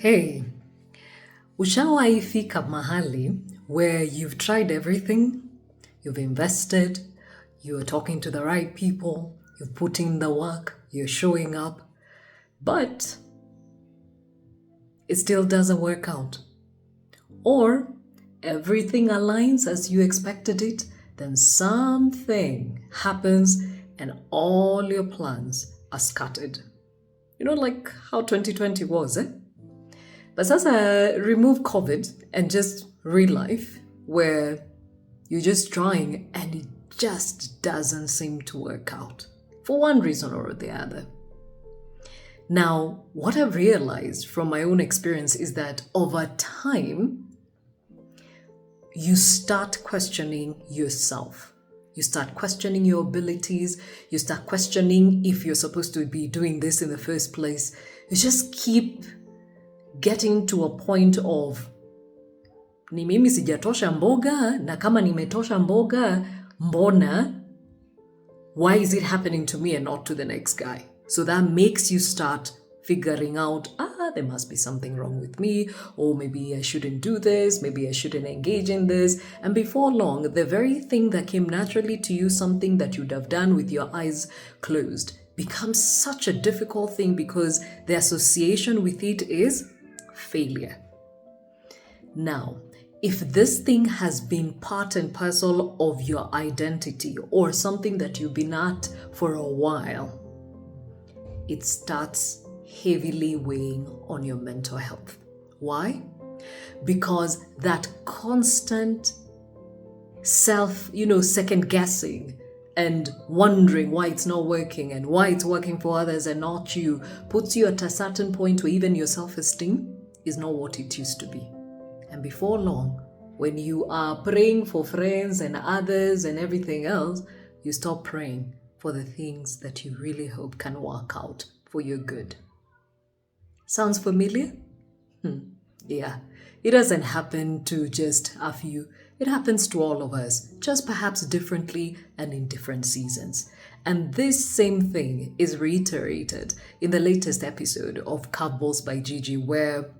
Hey, ushawahi fika mahali where you've tried everything, you've invested, you're talking to the right people, you've put in the work, you're showing up, but it still doesn't work out. Or everything aligns as you expected it, then something happens and all your plans are scattered. Like how 2020 was, eh? But sasa remove COVID and just real life where you're just trying and it just doesn't seem to work out for one reason or the other. Now, what I've realized from my own experience is that over time, you start questioning yourself. You start questioning your abilities. You start questioning if you're supposed to be doing this in the first place. You just keep getting to a point of ni mimi sijatosha mboga, na kama nimetosha mboga, mbona? Why is it happening to me and not to the next guy? So that makes you start figuring out, there must be something wrong with me, or maybe I shouldn't do this, maybe I shouldn't engage in this. And before long, the very thing that came naturally to you, something that you'd have done with your eyes closed, becomes such a difficult thing because the association with it is failure. Now, if this thing has been part and parcel of your identity or something that you've been at for a while, it starts heavily weighing on your mental health. Why? Because that constant second guessing and wondering why it's not working and why it's working for others and not you puts you at a certain point where even your self-esteem is not what it used to be. And before long, when you are praying for friends and others and everything else, you stop praying for the things that you really hope can work out for your good. Sounds familiar? Yeah, it doesn't happen to just a few. It happens to all of us, just perhaps differently and in different seasons. And this same thing is reiterated in the latest episode of CurveBalls by Gigi, where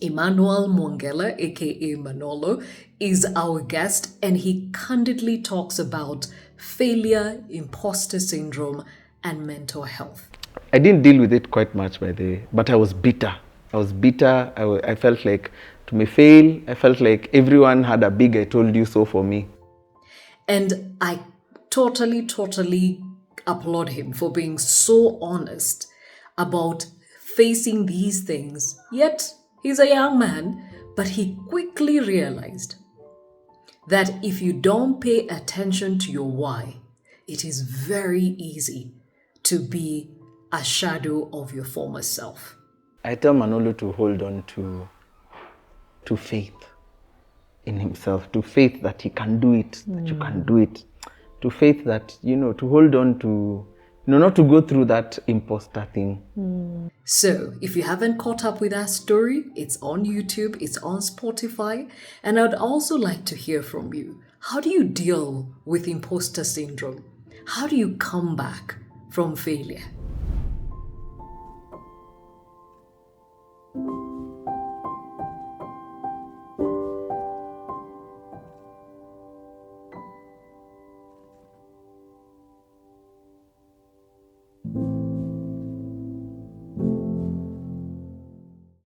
Emmanuel Mwongela, aka Manolo, is our guest, and he candidly talks about failure, imposter syndrome, and mental health. I didn't deal with it quite much by the way, but I was bitter. I felt like to me fail. I felt like everyone had a big I told you so for me. And I totally applaud him for being so honest about facing these things. Yet, he's a young man, but he quickly realized that if you don't pay attention to your why, it is very easy to be a shadow of your former self. I tell Manolo to hold on to faith in himself, to faith that he can do it, that you can do it, to faith that, to hold on to, not to go through that imposter thing. So, if you haven't caught up with our story, it's on YouTube, it's on Spotify, and I'd also like to hear from you. How do you deal with imposter syndrome? How do you come back from failure?